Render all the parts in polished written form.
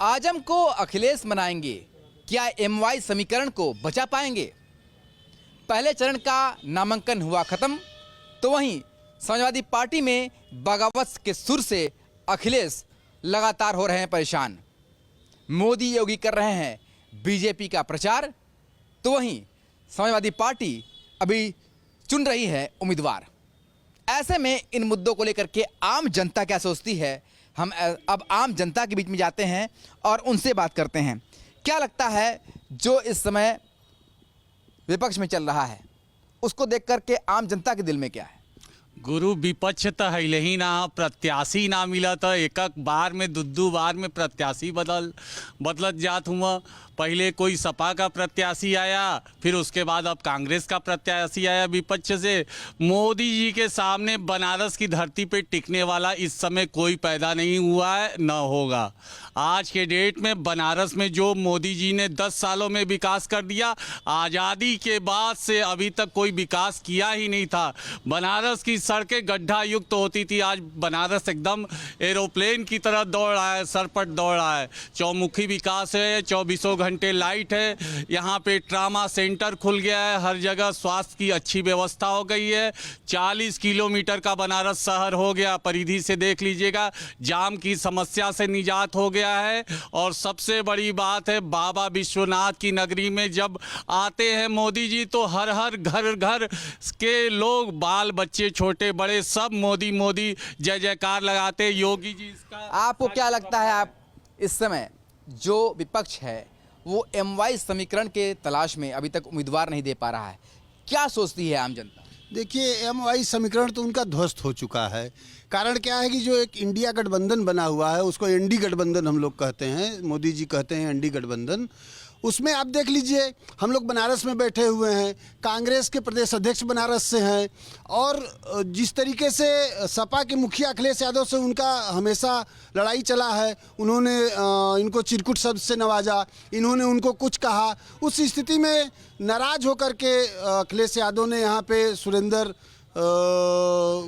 आजम को अखिलेश मनाएंगे, क्या एमवाई समीकरण को बचा पाएंगे? पहले चरण का नामांकन हुआ खत्म, तो वहीं समाजवादी पार्टी में बगावत के सुर से अखिलेश लगातार हो रहे हैं परेशान। मोदी योगी कर रहे हैं बीजेपी का प्रचार, तो वहीं समाजवादी पार्टी अभी चुन रही है उम्मीदवार। ऐसे में इन मुद्दों को लेकर के आम जनता क्या सोचती है, हम अब आम जनता के बीच में जाते हैं और उनसे बात करते हैं। क्या लगता है जो इस समय विपक्ष में चल रहा है, उसको देख करके आम जनता के दिल में क्या है? गुरु विपक्ष तो है ही ना, प्रत्याशी ना मिला तो एक बार में दू बार में प्रत्याशी बदलत जात हुआ। पहले कोई सपा का प्रत्याशी आया, फिर उसके बाद अब कांग्रेस का प्रत्याशी आया विपक्ष से। मोदी जी के सामने बनारस की धरती पे टिकने वाला इस समय कोई पैदा नहीं हुआ है, न होगा। आज के डेट में बनारस में जो मोदी जी ने 10 सालों में विकास कर दिया, आज़ादी के बाद से अभी तक कोई विकास किया ही नहीं था। बनारस की सड़कें गड्ढा युक्त होती थी, आज बनारस एकदम एरोप्लेन की तरह दौड़ रहा है, सरपट दौड़ रहा है। चौमुखी विकास है, 24 घंटे लाइट है, यहाँ पे ट्रामा सेंटर खुल गया है, हर जगह स्वास्थ्य की अच्छी व्यवस्था हो गई है। 40 किलोमीटर का बनारस शहर हो गया, परिधि से देख लीजिएगा। जाम की समस्या से निजात हो गया है। और सबसे बड़ी बात है, बाबा विश्वनाथ की नगरी में जब आते हैं मोदी जी, तो हर हर घर घर के लोग, बाल बच्चे छोटे बड़े, सब मोदी मोदी जय जयकार लगाते। योगी जी इसका आपको क्या लगता है, आप इस समय जो विपक्ष है वो एमवाई समीकरण के तलाश में अभी तक उम्मीदवार नहीं दे पा रहा है, क्या सोचती है आम जनता? देखिए, एमवाई समीकरण तो उनका ध्वस्त हो चुका है। कारण क्या है कि जो एक इंडिया गठबंधन बना हुआ है, उसको एनडी गठबंधन हम लोग कहते हैं, मोदी जी कहते हैं एनडी गठबंधन। उसमें आप देख लीजिए, हम लोग बनारस में बैठे हुए हैं, कांग्रेस के प्रदेश अध्यक्ष बनारस से हैं, और जिस तरीके से सपा के मुखिया अखिलेश यादव से उनका हमेशा लड़ाई चला है, उन्होंने इनको चिरकुट शब्द से नवाजा, इन्होंने उनको कुछ कहा, उस स्थिति में नाराज होकर के अखिलेश यादव ने यहाँ पे सुरेंद्र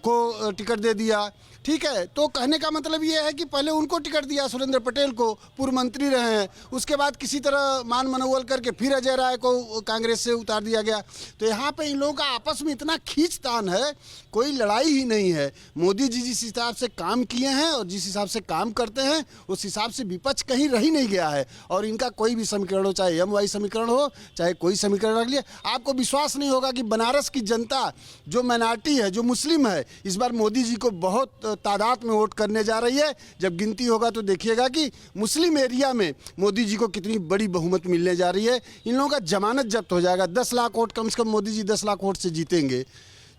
को टिकट दे दिया। ठीक है, तो कहने का मतलब ये है कि पहले उनको टिकट दिया, सुरेंद्र पटेल को, पूर्व मंत्री रहे हैं, उसके बाद किसी तरह मान मनोवल करके फिर अजय राय को कांग्रेस से उतार दिया गया। तो यहाँ पे इन लोगों का आपस में इतना खींचतान है, कोई लड़ाई ही नहीं है। मोदी जी जिस हिसाब से काम किए हैं और जिस हिसाब से काम करते हैं, उस हिसाब से विपक्ष कहीं रह ही नहीं गया है। और इनका कोई भी समीकरण हो, चाहे एमवाई समीकरण हो, चाहे कोई समीकरण रख लिया, आपको विश्वास नहीं होगा कि बनारस की जनता जो माइनॉरिटी है, जो मुस्लिम है, इस बार मोदी जी को बहुत तादाद में वोट करने जा रही है। जब गिनती होगा तो देखिएगा कि मुस्लिम एरिया में मोदी जी को कितनी बड़ी बहुमत मिलने जा रही है। इन लोगों का जमानत जब्त हो जाएगा। 10 लाख वोट कम से कम मोदी जी 10 लाख वोट से जीतेंगे।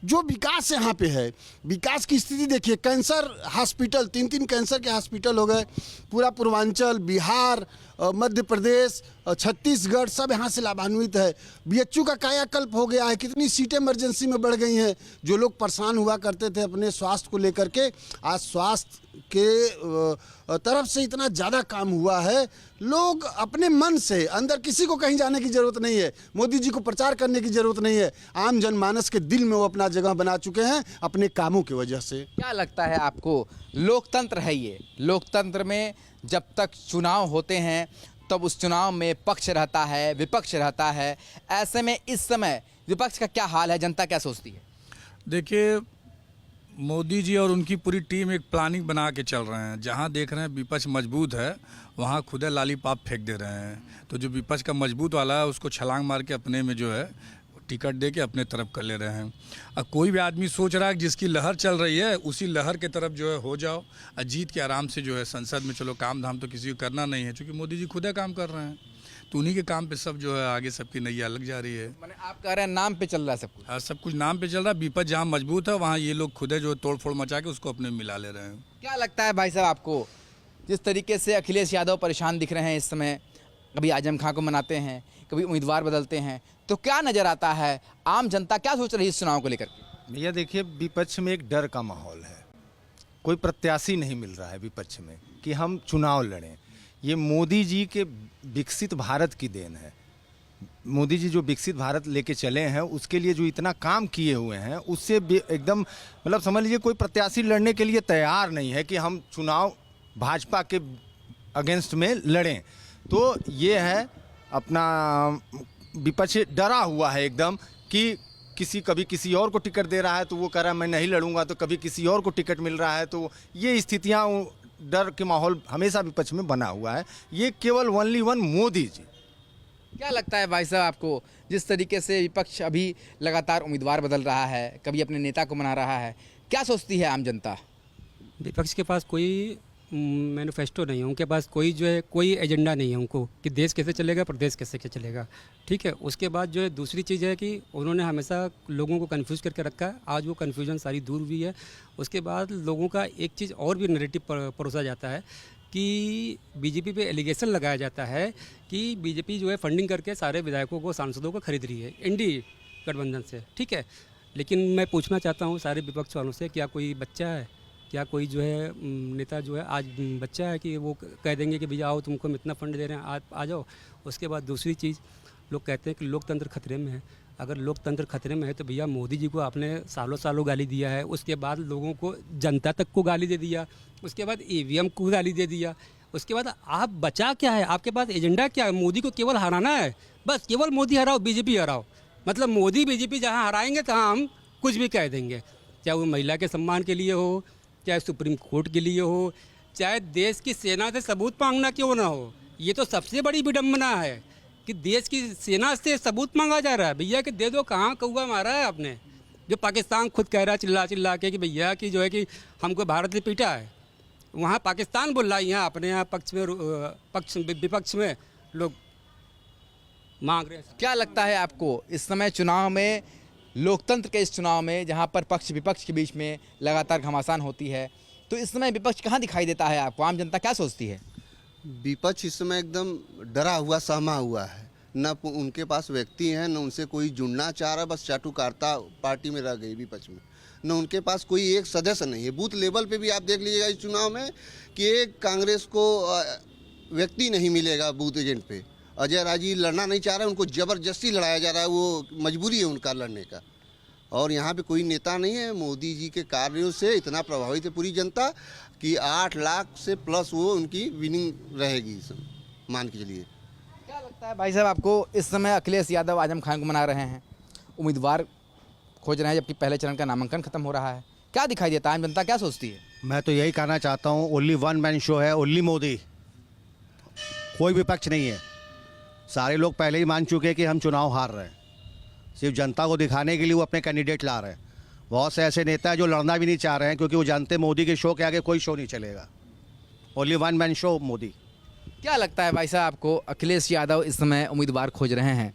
जो विकास यहाँ पे है, विकास की स्थिति देखिए, कैंसर हॉस्पिटल, 3 कैंसर के हॉस्पिटल हो गए, पूरा पूर्वांचल, बिहार, मध्य प्रदेश, छत्तीसगढ़ सब यहाँ से लाभान्वित है। बीएचयू का कायाकल्प हो गया है, कितनी सीटें इमरजेंसी में बढ़ गई हैं। जो लोग परेशान हुआ करते थे अपने स्वास्थ्य को लेकर के, आज स्वास्थ्य के तरफ से इतना ज़्यादा काम हुआ है। लोग अपने मन से, अंदर किसी को कहीं जाने की ज़रूरत नहीं है, मोदी जी को प्रचार करने की ज़रूरत नहीं है। आम जनमानस के दिल में वो अपना जगह बना चुके हैं अपने कामों की वजह से। क्या लगता है आपको, लोकतंत्र है ये, लोकतंत्र में जब तक चुनाव होते हैं तब उस चुनाव में पक्ष रहता है, विपक्ष रहता है। ऐसे में इस समय विपक्ष का क्या हाल है, जनता क्या सोचती है? देखिए, मोदी जी और उनकी पूरी टीम एक प्लानिंग बना के चल रहे हैं। जहां देख रहे हैं विपक्ष मजबूत है, वहां खुद लालीपाप फेंक दे रहे हैं। तो जो विपक्ष का मजबूत वाला है, उसको छलांग मार के अपने में जो है टिकट दे के अपने तरफ कर ले रहे हैं। अब कोई भी आदमी सोच रहा है कि जिसकी लहर चल रही है उसी लहर के तरफ जो है हो जाओ, और जीत के आराम से जो है संसद में चलो। काम धाम तो किसी को करना नहीं है, क्योंकि मोदी जी खुद काम कर रहे हैं, तो उन्हीं के काम पे सब जो है आगे सबकी नैया लग जा रही है। मैंने आप कह रहे हैं नाम पे चल रहा है सब कुछ? हाँ, सब कुछ नाम पे चल रहा है। विपक्ष जहाँ मजबूत है वहाँ ये लोग खुद जो तोड़ फोड़ मचा के उसको अपने मिला ले रहे हैं। क्या लगता है भाई साहब आपको, जिस तरीके से अखिलेश यादव परेशान दिख रहे हैं इस समय, कभी आजम खां को मनाते हैं, कभी उम्मीदवार बदलते हैं, तो क्या नज़र आता है, आम जनता क्या सोच रही है इस चुनाव को लेकर? भैया देखिए, विपक्ष में एक डर का माहौल है, कोई प्रत्याशी नहीं मिल रहा है विपक्ष में कि हम चुनाव लड़ें। ये मोदी जी के विकसित भारत की देन है। मोदी जी जो विकसित भारत लेके चले हैं, उसके लिए जो इतना काम किए हुए हैं, उससे एकदम मतलब समझ लीजिए कोई प्रत्याशी लड़ने के लिए तैयार नहीं है कि हम चुनाव भाजपा के अगेंस्ट में लड़ें। तो ये है अपना विपक्ष डरा हुआ है एकदम कि कभी किसी और को टिकट दे रहा है तो वो कह रहा है मैं नहीं लड़ूंगा, तो कभी किसी और को टिकट मिल रहा है, तो ये स्थितियां डर के माहौल हमेशा विपक्ष में बना हुआ है। ये केवल ओनली वन मोदी जी। क्या लगता है भाई साहब आपको, जिस तरीके से विपक्ष अभी लगातार उम्मीदवार बदल रहा है, कभी अपने नेता को मना रहा है, क्या सोचती है आम जनता? विपक्ष के पास कोई मैनिफेस्टो नहीं है, उनके पास कोई जो है कोई एजेंडा नहीं है उनको कि देश कैसे चलेगा, प्रदेश कैसे चलेगा। ठीक है, उसके बाद जो है दूसरी चीज़ है कि उन्होंने हमेशा लोगों को कंफ्यूज करके रखा है। आज वो कन्फ्यूजन सारी दूर हुई है। उसके बाद लोगों का एक चीज़ और भी नैरेटिव परोसा जाता है कि बीजेपी पे एलिगेशन लगाया जाता है कि बीजेपी जो है फंडिंग करके सारे विधायकों को, सांसदों को खरीद रही है एनडीए गठबंधन से। ठीक है, लेकिन मैं पूछना चाहता हूँ सारे विपक्ष वालों से, क्या कोई बच्चा है, क्या कोई जो है नेता जो है आज बच्चा है कि वो कह देंगे कि भैया आओ तुमको हम इतना फंड दे रहे हैं, आ जाओ। उसके बाद दूसरी चीज़, लोग कहते हैं कि लोकतंत्र खतरे में है। अगर लोकतंत्र खतरे में है तो भैया मोदी जी को आपने सालों सालों गाली दिया है, उसके बाद लोगों को, जनता तक को गाली दे दिया, उसके बाद ईवीएम को गाली दे दिया, उसके बाद आप बचा क्या है, आपके पास एजेंडा क्या है? मोदी को केवल हराना है, बस केवल मोदी हराओ, बीजेपी हराओ। मतलब मोदी बीजेपी जहाँ हराएंगे तहाँ हम कुछ भी कह देंगे, चाहे वो महिला के सम्मान के लिए हो, चाहे सुप्रीम कोर्ट के लिए हो, चाहे देश की सेना से सबूत मांगना क्यों ना हो। ये तो सबसे बड़ी विडम्बना है कि देश की सेना से सबूत मांगा जा रहा है। भैया कि दे दो, कहाँ कौवा मारा है आपने? जो पाकिस्तान खुद कह रहा है चिल्ला चिल्ला के कि भैया कि जो है कि हमको भारत ने पीटा है, वहाँ पाकिस्तान बोल रहा है, यहाँ अपने यहाँ विपक्ष में लोग मांग रहे हैं। क्या लगता है आपको इस समय चुनाव में, लोकतंत्र के इस चुनाव में जहां पर पक्ष विपक्ष के बीच में लगातार घमासान होती है, तो इस समय विपक्ष कहां दिखाई देता है आपको? आम जनता क्या सोचती है? विपक्ष इस समय एकदम डरा हुआ, सहमा हुआ है। न उनके पास व्यक्ति हैं, न उनसे कोई जुड़ना चाह रहा, बस चाटुकारिता पार्टी में रह गई विपक्ष में। न उनके पास कोई एक सदस्य नहीं है। बूथ लेवल पे भी आप देख लीजिएगा इस चुनाव में कि एक कांग्रेस को व्यक्ति नहीं मिलेगा बूथ एजेंट पे। अजय राजी लड़ना नहीं चाह रहे, उनको ज़बरदस्ती लड़ाया जा रहा है, वो मजबूरी है उनका लड़ने का। और यहाँ पे कोई नेता नहीं है। मोदी जी के कार्यों से इतना प्रभावित है पूरी जनता कि 8 लाख से प्लस वो उनकी विनिंग रहेगी, मान के चलिए। क्या लगता है भाई साहब आपको, इस समय अखिलेश यादव आजम खान को मना रहे हैं, उम्मीदवार खोज रहे हैं, जबकि पहले चरण का नामांकन खत्म हो रहा है, क्या दिखाई देता है? आम जनता क्या सोचती है? मैं तो यही कहना चाहता हूँ, ओनली वन मैन शो है, ओनली मोदी, कोई विपक्ष नहीं है। सारे लोग पहले ही मान चुके हैं कि हम चुनाव हार रहे हैं। सिर्फ जनता को दिखाने के लिए वो अपने कैंडिडेट ला रहे हैं। बहुत से ऐसे नेता हैं जो लड़ना भी नहीं चाह रहे हैं, क्योंकि वो जानते हैं मोदी के शो के आगे कोई शो नहीं चलेगा। Only one man show Modi. क्या लगता है भाई साहब आपको, अखिलेश यादव इस समय उम्मीदवार खोज रहे हैं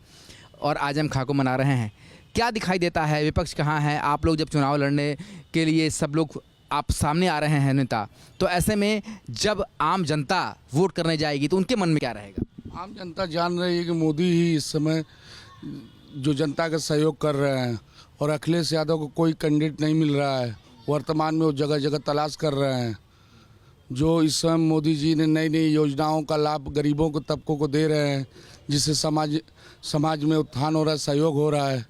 और आजम खां को मना रहे हैं, क्या दिखाई देता है? विपक्ष कहाँ है? आप लोग जब चुनाव लड़ने के लिए सब लोग आप सामने आ रहे हैं नेता, तो ऐसे में जब आम जनता वोट करने जाएगी तो उनके मन में क्या रहेगा? आम जनता जान रही है कि मोदी ही इस समय जो जनता का सहयोग कर रहे हैं, और अखिलेश यादव को कोई कैंडिडेट नहीं मिल रहा है। वर्तमान में वो जगह जगह तलाश कर रहे हैं। जो इस समय मोदी जी ने नई नई योजनाओं का लाभ गरीबों को, तबकों को दे रहे हैं, जिससे समाज में उत्थान हो रहा है, सहयोग हो रहा है,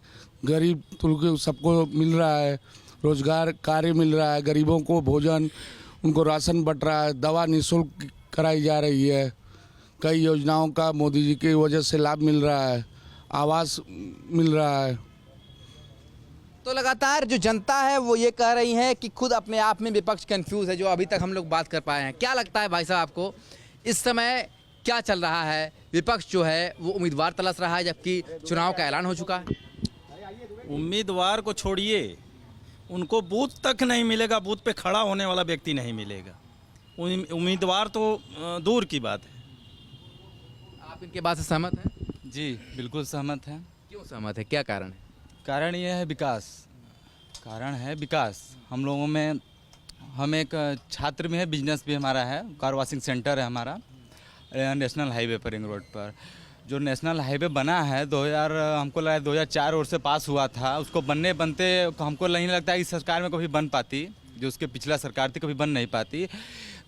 गरीब तुल सबको मिल रहा है, रोजगार कार्य मिल रहा है, गरीबों को भोजन, उनको राशन बंट रहा है, दवा निःशुल्क कराई जा रही है, कई योजनाओं का मोदी जी की वजह से लाभ मिल रहा है, आवास मिल रहा है। तो लगातार जो जनता है वो ये कह रही है कि खुद अपने आप में विपक्ष कंफ्यूज है, जो अभी तक हम लोग बात कर पाए हैं। क्या लगता है भाई साहब आपको, इस समय क्या चल रहा है? विपक्ष जो है वो उम्मीदवार तलाश रहा है, जबकि चुनाव का ऐलान हो चुका है। उम्मीदवार को छोड़िए, उनको बूथ तक नहीं मिलेगा, बूथ पे खड़ा होने वाला व्यक्ति नहीं मिलेगा। उम्मीदवार तो दूर की बात है। आप इनके बात से सहमत हैं? जी बिल्कुल सहमत हैं। क्यों सहमत है, क्या कारण है? कारण ये है विकास। कारण है विकास। हम लोगों में, हम एक छात्र भी है, बिजनेस भी हमारा है, कार वॉशिंग सेंटर है हमारा नेशनल हाईवे पर, रिंग रोड पर। जो नेशनल हाईवे बना है हमको लगा 2004 और से पास हुआ था, उसको बनते हमको नहीं लगता है कि सरकार में कभी बन पाती, जो उसके पिछला सरकार थी कभी बन नहीं पाती।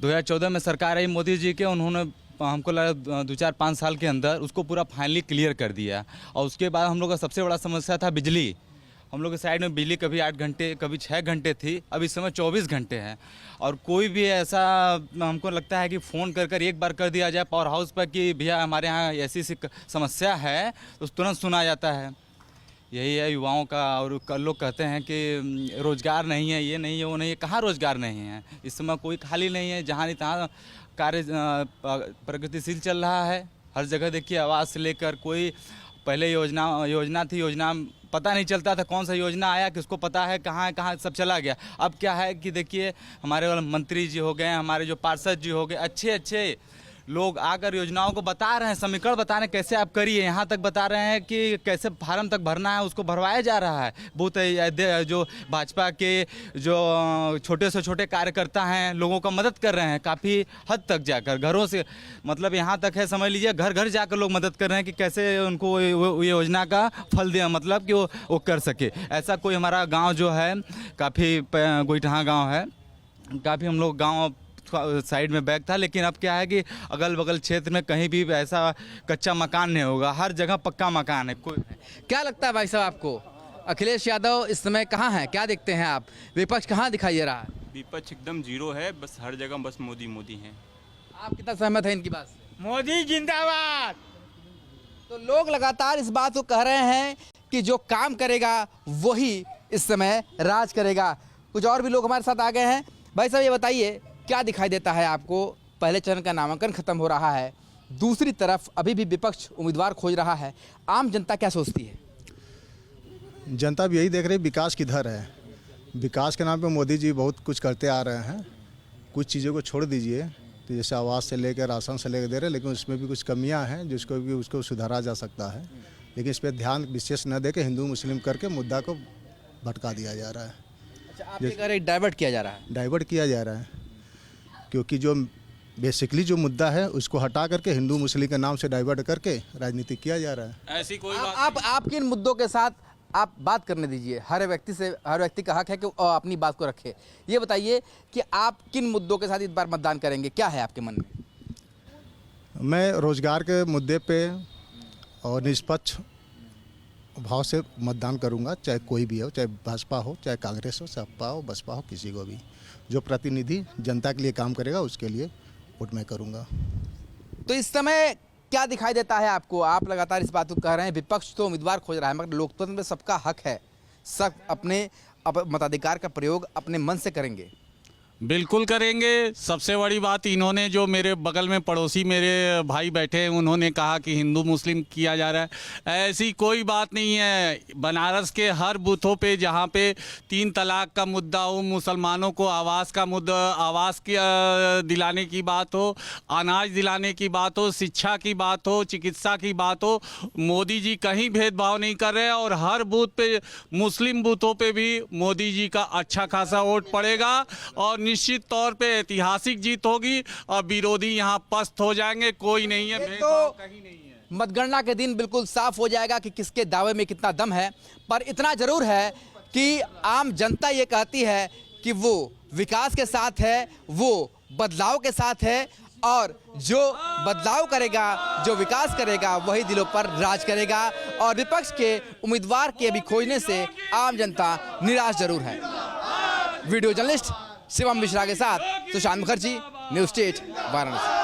2014 में सरकार आई मोदी जी के, उन्होंने हमको लगा 2-4-5 साल के अंदर उसको पूरा फाइनली क्लियर कर दिया। और उसके बाद हम लोग का सबसे बड़ा समस्या था बिजली। हम लोग के साइड में बिजली कभी 8 घंटे कभी 6 घंटे थी, अब इस समय 24 घंटे हैं। और कोई भी ऐसा हमको लगता है कि फ़ोन कर एक बार कर दिया जाए पावर हाउस पर कि भैया हमारे यहाँ ऐसी समस्या है, तो तुरंत सुना जाता है। यही है युवाओं का। और लोग कहते हैं कि रोज़गार नहीं है, ये नहीं है, वो नहीं है। कहाँ रोज़गार नहीं है? इस समय कोई खाली नहीं है। जहाँ नहीं तहाँ कार्य प्रगतिशील चल रहा है। हर जगह देखिए, आवास से लेकर कोई पहले योजना थी, योजना पता नहीं चलता था कौन सा योजना आया, किसको पता है कहाँ सब चला गया। अब क्या है कि देखिए, हमारे वाले मंत्री जी हो गए, हमारे जो पार्षद जी हो गए, अच्छे लोग आकर योजनाओं को बता रहे हैं, समीकरण बता रहे हैं कैसे आप करिए। यहाँ तक बता रहे हैं कि कैसे फार्म तक भरना है, उसको भरवाया जा रहा है। बहुत जो भाजपा के जो छोटे से छोटे कार्यकर्ता हैं, लोगों का मदद कर रहे हैं काफ़ी हद तक जाकर, घरों से मतलब यहाँ तक है, समझ लीजिए घर घर जाकर लोग मदद कर रहे हैं कि कैसे उनको ये योजना का फल दिया, मतलब कि वो कर सके। ऐसा कोई हमारा गाँव जो है, काफ़ी गोईठा गाँव है, काफ़ी हम लोग गाँव साइड में बैग था, लेकिन अब क्या है कि अगल बगल क्षेत्र में कहीं भी ऐसा कच्चा मकान नहीं होगा, हर जगह पक्का मकान है। कोई क्या लगता है भाई साहब आपको, अखिलेश यादव इस समय कहाँ हैं? क्या देखते हैं आप? विपक्ष कहाँ दिखाई दे रहा है? विपक्ष एकदम जीरो है, बस हर जगह बस मोदी मोदी हैं। आप कितना सहमत हैं इनकी बात से? मोदी जिंदाबाद। तो लोग लगातार इस बात को कह रहे हैं कि जो काम करेगा वही इस समय राज करेगा। कुछ और भी लोग हमारे साथ आ गए हैं। भाई साहब ये बताइए, क्या दिखाई देता है आपको? पहले चरण का नामांकन खत्म हो रहा है, दूसरी तरफ अभी भी विपक्ष उम्मीदवार खोज रहा है। आम जनता क्या सोचती है? जनता भी यही देख रही विकास किधर है। विकास के नाम पे मोदी जी बहुत कुछ करते आ रहे हैं। कुछ चीज़ों को छोड़ दीजिए, तो जैसे आवास से लेकर राशन से लेकर दे रहे, लेकिन उसमें भी कुछ कमियां हैं जिसको भी उसको सुधारा जा सकता है। लेकिन इस पर ध्यान विशेष न दे के हिंदू मुस्लिम करके मुद्दा को भटका दिया जा रहा है। अच्छा, आप ये कह रहे हैं डाइवर्ट किया जा रहा है? डाइवर्ट किया जा रहा है, क्योंकि जो बेसिकली जो मुद्दा है उसको हटा करके हिंदू मुस्लिम के नाम से डाइवर्ट करके राजनीति किया जा रहा है। ऐसी कोई आप किन मुद्दों के साथ आप बात करने दीजिए, हर व्यक्ति का हक है कि अपनी बात को रखे। ये बताइए कि आप किन मुद्दों के साथ इस बार मतदान करेंगे? क्या है आपके मन में? मैं रोजगार के मुद्दे पे और निष्पक्ष भाव से मतदान करूंगा, चाहे कोई भी हो, चाहे भाजपा हो, चाहे कांग्रेस हो, सपा हो, बसपा हो, किसी को भी। जो प्रतिनिधि जनता के लिए काम करेगा उसके लिए वोट मैं करूंगा। तो इस समय क्या दिखाई देता है आपको? आप लगातार इस बात को कह रहे हैं विपक्ष तो उम्मीदवार खोज रहा है, मगर लोकतंत्र में सबका हक है, सब अपने मताधिकार का प्रयोग अपने मन से करेंगे। बिल्कुल करेंगे। सबसे बड़ी बात, इन्होंने जो मेरे बगल में पड़ोसी मेरे भाई बैठे हैं, उन्होंने कहा कि हिंदू मुस्लिम किया जा रहा है। ऐसी कोई बात नहीं है। बनारस के हर बूथों पे जहाँ पे 3 तलाक का मुद्दा हो, मुसलमानों को आवास का मुद्दा, आवास की दिलाने की बात हो, अनाज दिलाने की बात हो, शिक्षा की बात हो, चिकित्सा की बात हो, मोदी जी कहीं भेदभाव नहीं कर रहे हैं। और हर बूथ पे, मुस्लिम बूथों पे भी मोदी जी का अच्छा खासा वोट पड़ेगा और निश्चित तौर पे ऐतिहासिक जीत होगी और विरोधी यहाँ पस्त हो जाएंगे। कोई नहीं है, भेदभाव कहीं नहीं है। मतगणना के दिन बिल्कुल साफ हो जाएगा कि किसके दावे में कितना दम है। पर इतना जरूर है कि आम जनता ये कहती है कि वो विकास के साथ है, वो बदलाव के साथ है, और जो बदलाव करेगा, जो विकास करेगा, वही दिलों पर राज करेगा। और विपक्ष के उम्मीदवार के अभी खोजने से आम जनता निराश जरूर है। वीडियो जर्नलिस्ट शिवम मिश्रा के साथ सुशांत मुखर्जी, न्यूज़ स्टेट, वाराणसी।